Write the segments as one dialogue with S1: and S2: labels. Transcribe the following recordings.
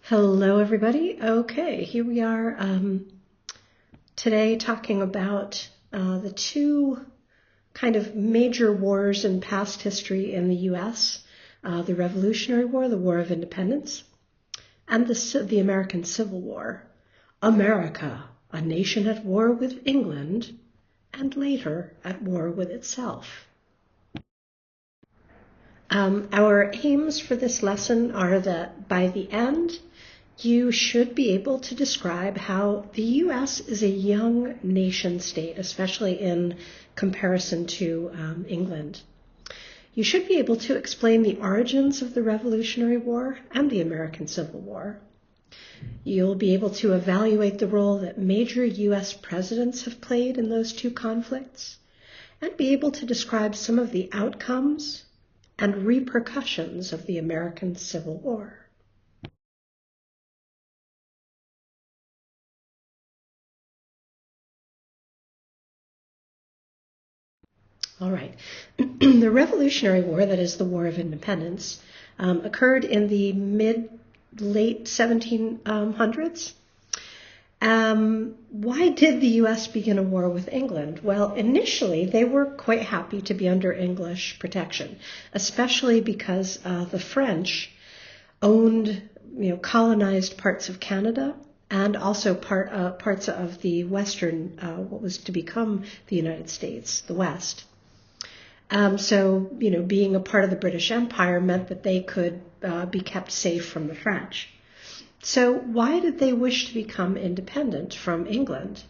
S1: Hello, everybody. Okay, here we are today talking about the two kind of major wars in past history in the U.S., the Revolutionary War, the War of Independence, and the American Civil War. America, a nation at war with England, and later at war with itself. Our aims for this lesson are that by the end, you should be able to describe how the U.S. is a young nation state, especially in comparison to England. You should be able to explain the origins of the Revolutionary War and the American Civil War. You'll be able to evaluate the role that major U.S. presidents have played in those two conflicts, and be able to describe some of the outcomes and repercussions of the American Civil War. All right. The Revolutionary War, that is the War of Independence, occurred in the late 1700s. Why did the U.S. begin a war with England? Well, initially, they were quite happy to be under English protection, especially because the French owned, colonized parts of Canada and also parts of the western, what was to become the United States, the West. So, being a part of the British Empire meant that they could be kept safe from the French. So why did they wish to become independent from England?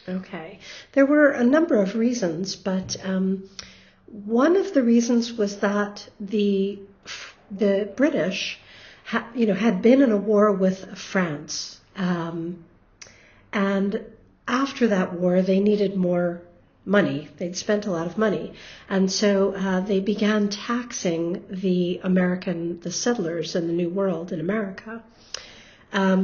S1: Okay, there were a number of reasons, but one of the reasons was that the British had been in a war with France. And after that war, they needed more money. They'd spent a lot of money. And so they began taxing the settlers in the New World in America.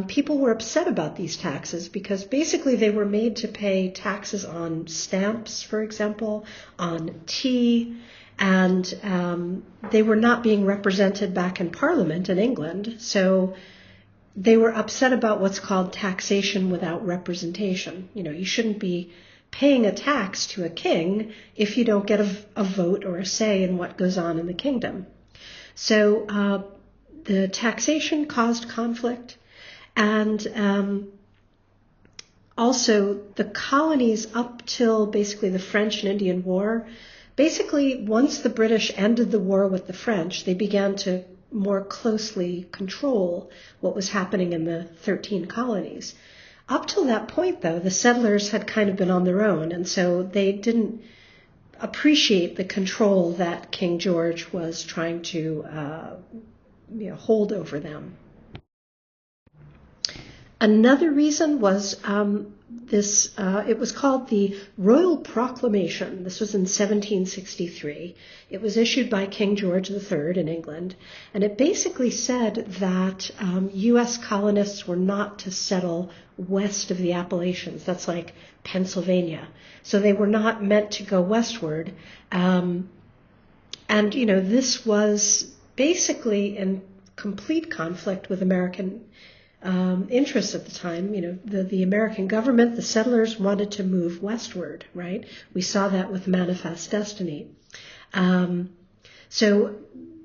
S1: People were upset about these taxes because basically they were made to pay taxes on stamps, for example, on tea, and they were not being represented back in Parliament in England. So they were upset about what's called taxation without representation. You shouldn't be paying a tax to a king if you don't get a vote or a say in what goes on in the kingdom. So the taxation caused conflict, and also the colonies up till basically the French and Indian War, basically once the British ended the war with the French, they began to more closely control what was happening in the 13 colonies. Up till that point, though, the settlers had kind of been on their own, and so they didn't appreciate the control that King George was trying to hold over them. Another reason was it was called the Royal Proclamation. This was in 1763. It was issued by King George III in England, and it basically said that U.S. colonists were not to settle west of the Appalachians. That's like Pennsylvania. So they were not meant to go westward. And, this was basically in complete conflict with American interests at the time. The American government, the settlers wanted to move westward, right? We saw that with Manifest Destiny. So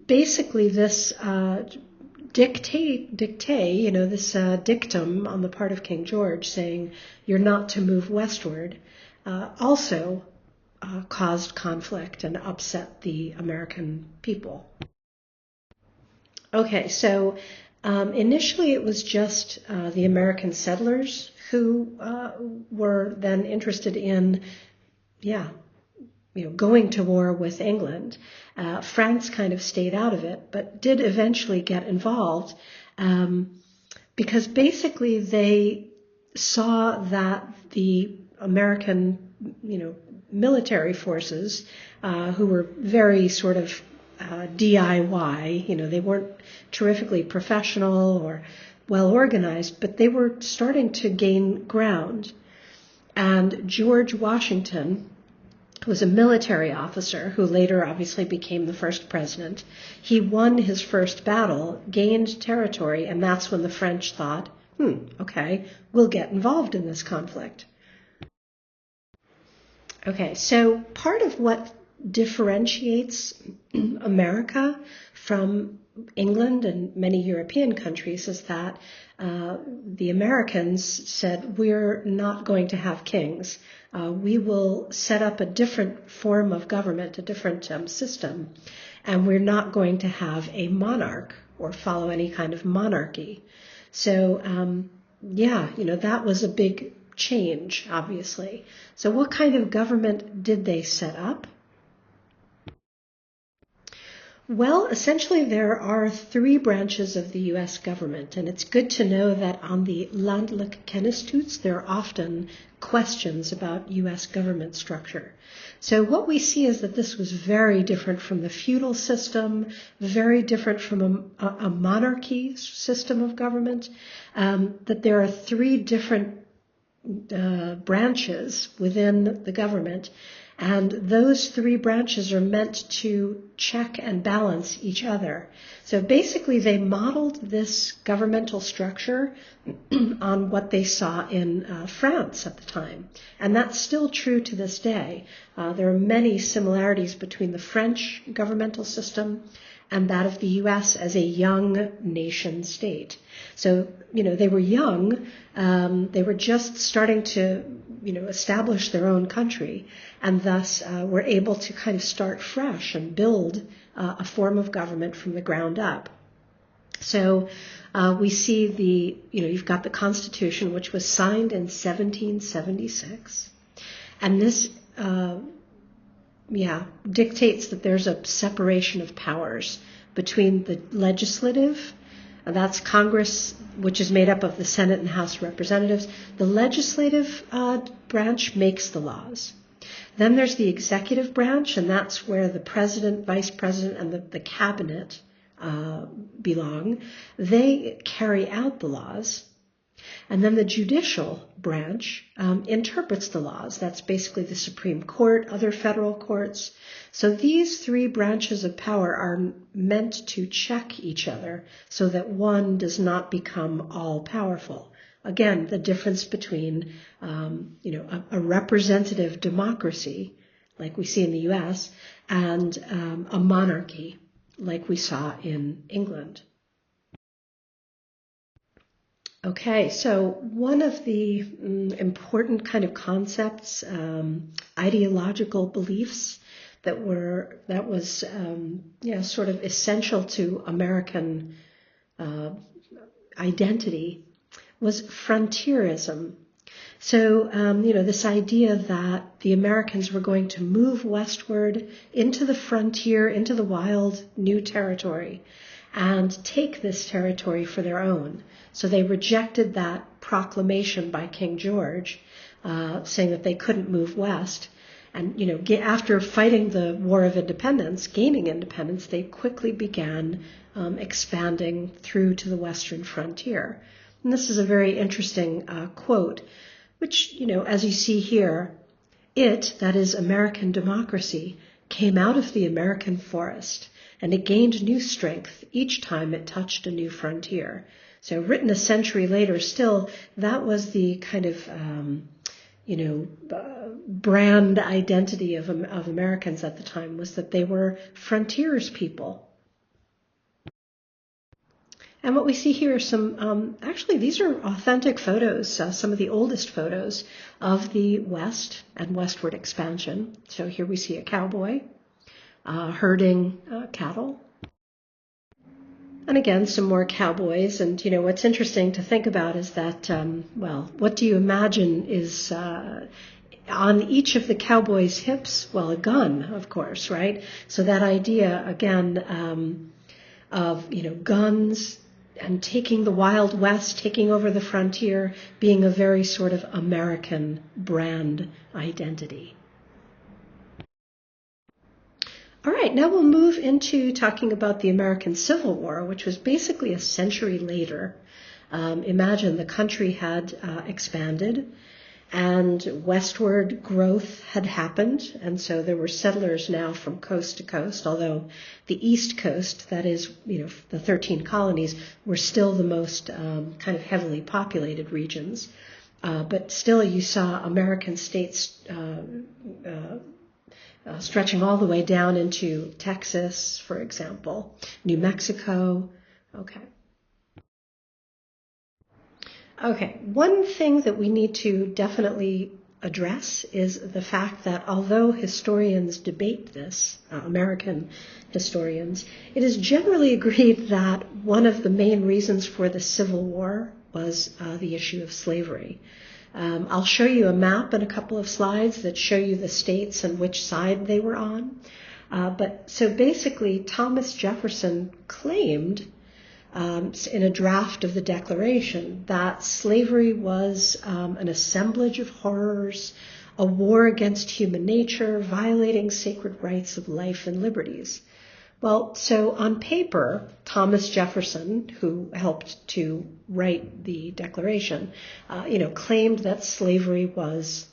S1: basically this this dictum on the part of King George saying you're not to move westward also caused conflict and upset the American people. Okay, so initially it was just the American settlers who were then interested in, going to war with England. France kind of stayed out of it, but did eventually get involved because basically they saw that the American, military forces who were very sort of DIY, they weren't terrifically professional or well organized, but they were starting to gain ground. And George Washington was a military officer who later obviously became the first president. He won his first battle, gained territory, and that's when the French thought, okay, we'll get involved in this conflict. Okay, so part of what differentiates America from England and many European countries is that the Americans said, we're not going to have kings. We will set up a different form of government, a different system, and we're not going to have a monarch or follow any kind of monarchy. So, that was a big change, obviously. So what kind of government did they set up? Well, essentially there are three branches of the U.S. government, and it's good to know that on the Landelijk Kennistoets there are often questions about U.S. government structure. So what we see is that this was very different from the feudal system, very different from a monarchy system of government, that there are three different branches within the government, and those three branches are meant to check and balance each other. So basically they modeled this governmental structure on what they saw in France at the time. And that's still true to this day. There are many similarities between the French governmental system and that of the U.S. as a young nation state. So, they were young. They were just starting to, establish their own country, and thus were able to kind of start fresh and build a form of government from the ground up. So we see you've got the Constitution, which was signed in 1776, and this dictates that there's a separation of powers between the legislative, that's Congress, which is made up of the Senate and House of Representatives. The legislative branch makes the laws. Then there's the executive branch, and that's where the president, vice president, and the cabinet belong. They carry out the laws. And then the judicial branch interprets the laws. That's basically the Supreme Court, other federal courts. So these three branches of power are meant to check each other so that one does not become all-powerful. Again, the difference between, a representative democracy, like we see in the U.S., and a monarchy, like we saw in England. Okay, so one of the important kind of concepts, ideological beliefs that was sort of essential to American identity was frontierism. So, this idea that the Americans were going to move westward into the frontier, into the wild new territory, and take this territory for their own. So they rejected that proclamation by King George, saying that they couldn't move west. And, after fighting the War of Independence, gaining independence, they quickly began expanding through to the western frontier. And this is a very interesting quote, which, as you see here, that is American democracy, came out of the American forest, and it gained new strength each time it touched a new frontier. So written a century later, still, that was the kind of, brand identity of Americans at the time, was that they were frontiers people. And what we see here are some, actually these are authentic photos, some of the oldest photos of the West and westward expansion. So here we see a cowboy herding cattle. And again, some more cowboys. And, what's interesting to think about is that, what do you imagine is on each of the cowboys' hips? Well, a gun, of course, right? So that idea, again, of, guns and taking the Wild West, taking over the frontier, being a very sort of American brand identity. All right, now we'll move into talking about the American Civil War, which was basically a century later. Imagine the country had expanded, and westward growth had happened, and so there were settlers now from coast to coast, although the East Coast, that is, the 13 colonies, were still the most kind of heavily populated regions. But still you saw American states stretching all the way down into Texas, for example, New Mexico. Okay, one thing that we need to definitely address is the fact that although historians debate this, American historians, it is generally agreed that one of the main reasons for the Civil War was the issue of slavery. I'll show you a map in a couple of slides that show you the states and which side they were on. But so basically, Thomas Jefferson claimed in a draft of the Declaration that slavery was an assemblage of horrors, a war against human nature, violating sacred rights of life and liberties. Well, so on paper, Thomas Jefferson, who helped to write the Declaration, claimed that slavery was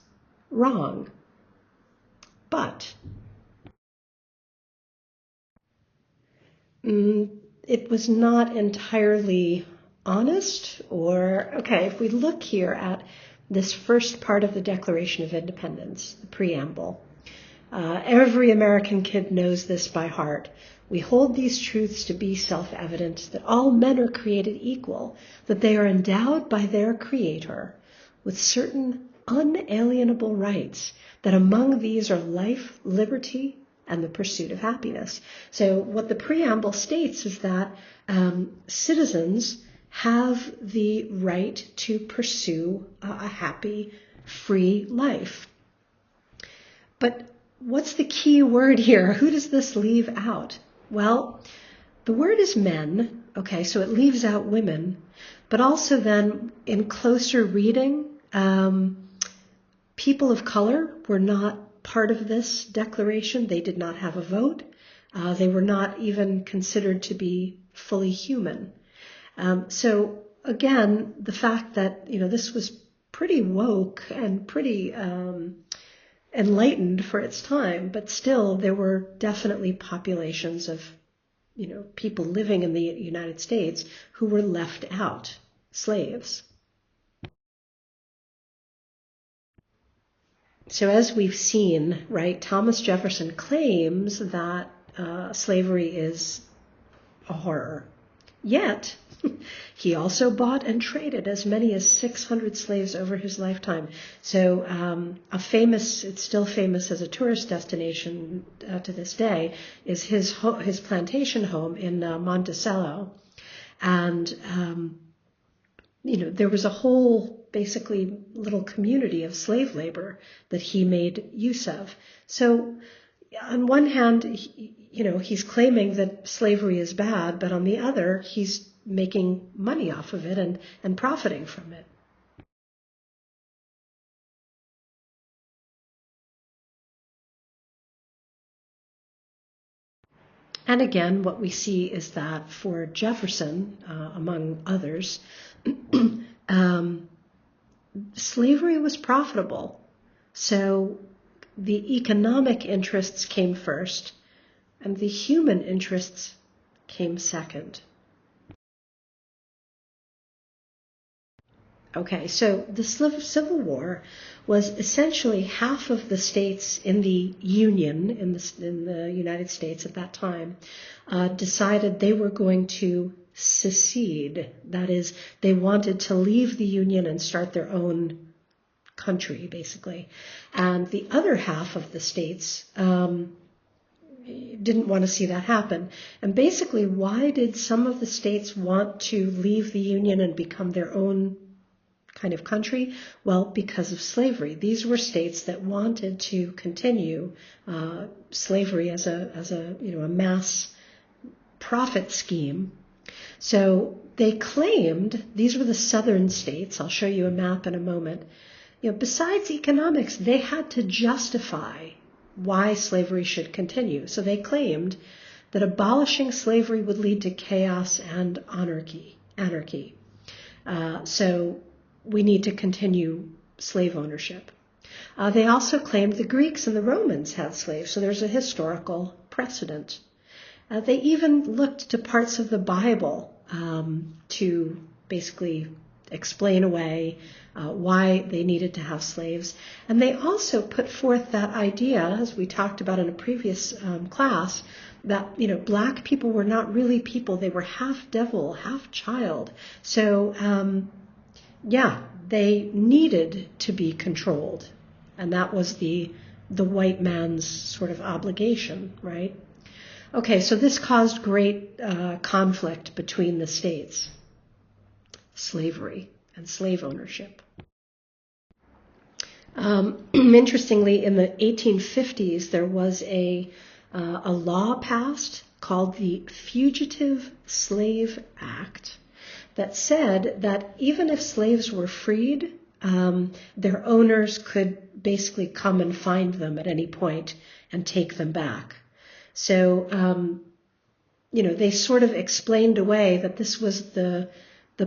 S1: wrong. But it was not entirely honest, if we look here at this first part of the Declaration of Independence, the preamble, every American kid knows this by heart. We hold these truths to be self-evident, that all men are created equal, that they are endowed by their Creator with certain unalienable rights, that among these are life, liberty, and the pursuit of happiness. So what the preamble states is that citizens have the right to pursue a happy, free life. But what's the key word here? Who does this leave out? Well, the word is men, so it leaves out women, but also then in closer reading, people of color were not part of this declaration. They did not have a vote. They were not even considered to be fully human. So again, the fact that, this was pretty woke and pretty enlightened for its time, but still there were definitely populations of, people living in the United States who were left out, slaves. So as we've seen, right, Thomas Jefferson claims that slavery is a horror. Yet, he also bought and traded as many as 600 slaves over his lifetime. So it's still famous as a tourist destination to this day, is his plantation home in Monticello. And, there was a whole, basically, little community of slave labor that he made use of. So on one hand, he's claiming that slavery is bad, but on the other, he's making money off of it and profiting from it. And again, what we see is that for Jefferson, among others, slavery was profitable. So the economic interests came first, and the human interests came second. So the Civil War was essentially half of the states in the Union, in the United States at that time, decided they were going to secede. That is, they wanted to leave the Union and start their own country, basically. And the other half of the states didn't want to see that happen. And basically, why did some of the states want to leave the Union and become their own kind of country? Well, because of slavery. These were states that wanted to continue slavery as a mass profit scheme. So they claimed, these were the southern states, I'll show you a map in a moment, besides economics, they had to justify why slavery should continue. So they claimed that abolishing slavery would lead to chaos and anarchy. So we need to continue slave ownership. They also claimed the Greeks and the Romans had slaves, so there's a historical precedent. They even looked to parts of the Bible to basically explain away why they needed to have slaves. And they also put forth that idea, as we talked about in a previous class, that, black people were not really people. They were half devil, half child. So, they needed to be controlled. And that was the white man's sort of obligation, right? Okay, so this caused great conflict between the states. Slavery and slave ownership. Interestingly, in the 1850s, there was a law passed called the Fugitive Slave Act that said that even if slaves were freed, their owners could basically come and find them at any point and take them back. So, they sort of explained away that this was the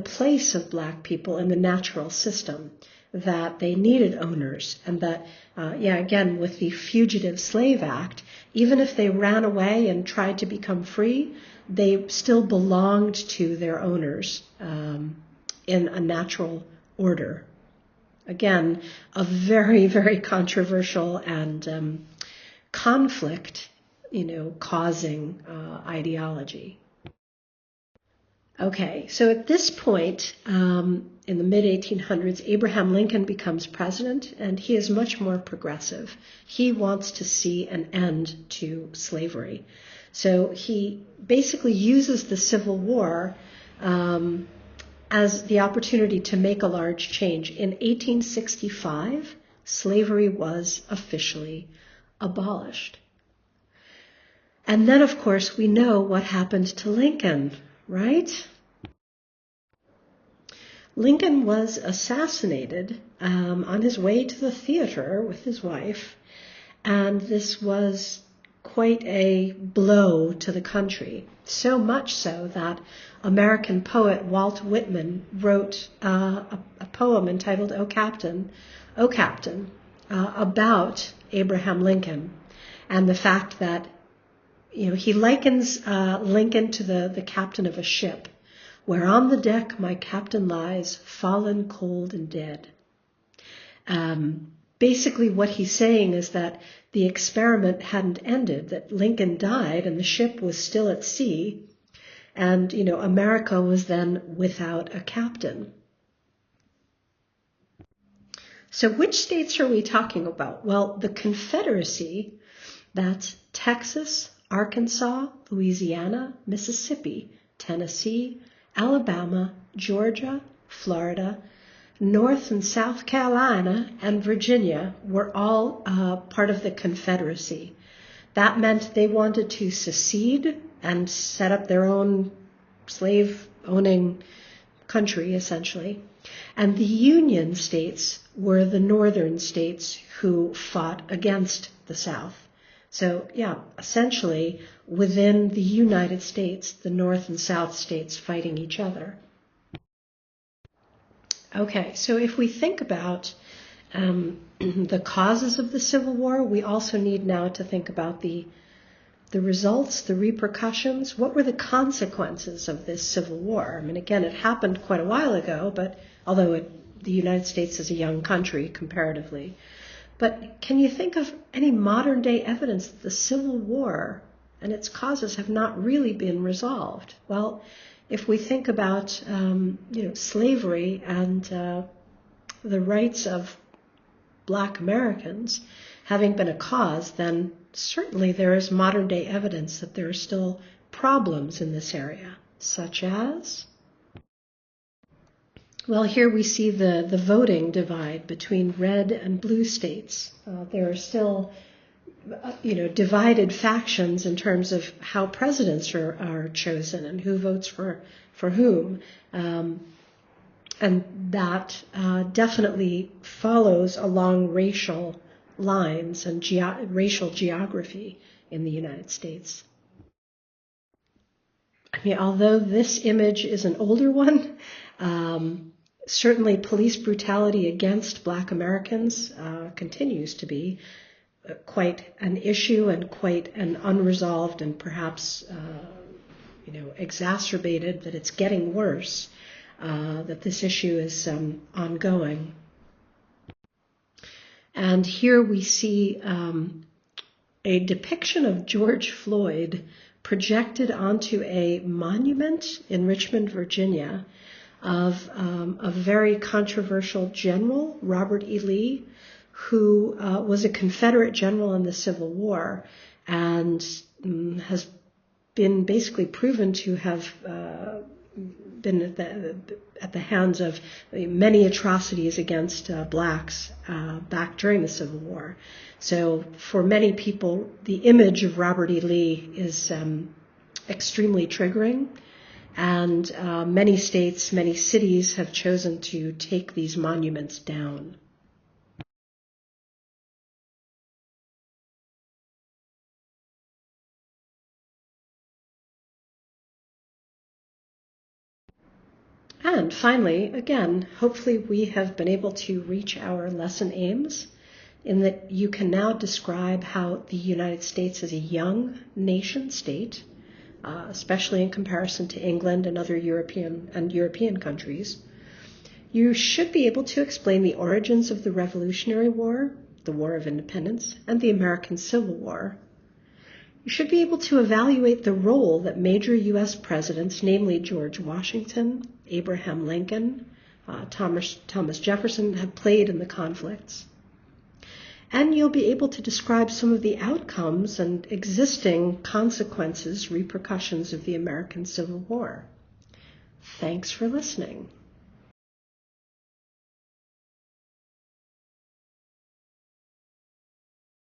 S1: place of black people in the natural system, that they needed owners, and that, again, with the Fugitive Slave Act, even if they ran away and tried to become free, they still belonged to their owners in a natural order. Again, a very, very controversial and conflict, causing ideology. Okay, so at this point, in the mid-1800s, Abraham Lincoln becomes president, and he is much more progressive. He wants to see an end to slavery. So he basically uses the Civil War as the opportunity to make a large change. In 1865, slavery was officially abolished. And then, of course, we know what happened to Lincoln, right? Lincoln was assassinated on his way to the theater with his wife, and this was quite a blow to the country. So much so that American poet Walt Whitman wrote a poem entitled "O Captain, O Captain," about Abraham Lincoln, and the fact that he likens Lincoln to the captain of a ship, where on the deck my captain lies, fallen cold and dead. Basically what he's saying is that the experiment hadn't ended, that Lincoln died and the ship was still at sea, and, America was then without a captain. So which states are we talking about? Well, the Confederacy, that's Texas, Arkansas, Louisiana, Mississippi, Tennessee, Alabama, Georgia, Florida, North and South Carolina, and Virginia were all part of the Confederacy. That meant they wanted to secede and set up their own slave-owning country, essentially. And the Union states were the northern states who fought against the South. So, essentially, within the United States, the North and South states fighting each other. Okay, so if we think about the causes of the Civil War, we also need now to think about the results, the repercussions. What were the consequences of this Civil War? I mean, again, it happened quite a while ago, but although the United States is a young country comparatively. But can you think of any modern day evidence that the Civil War and its causes have not really been resolved? Well, if we think about slavery and the rights of Black Americans having been a cause, then certainly there is modern day evidence that there are still problems in this area, such as, well, here we see the voting divide between red and blue states. There are still, divided factions in terms of how presidents are chosen and who votes for whom. And that definitely follows along racial lines and racial geography in the United States. I mean, although this image is an older one, Certainly, police brutality against Black Americans continues to be quite an issue and quite an unresolved and perhaps exacerbated, that it's getting worse, that this issue is ongoing. And here we see a depiction of George Floyd projected onto a monument in Richmond, Virginia, of a very controversial general, Robert E. Lee, who was a Confederate general in the Civil War and has been basically proven to have been at the hands of many atrocities against blacks back during the Civil War. So for many people, the image of Robert E. Lee is extremely triggering. And many states, many cities have chosen to take these monuments down. And finally, again, hopefully we have been able to reach our lesson aims in that you can now describe how the United States is a young nation state, especially in comparison to England and other European countries. You should be able to explain the origins of the Revolutionary War, the War of Independence, and the American Civil War. You should be able to evaluate the role that major U.S. presidents, namely George Washington, Abraham Lincoln, Thomas Jefferson, have played in the conflicts. And you'll be able to describe some of the outcomes and existing consequences, repercussions of the American Civil War. Thanks for listening.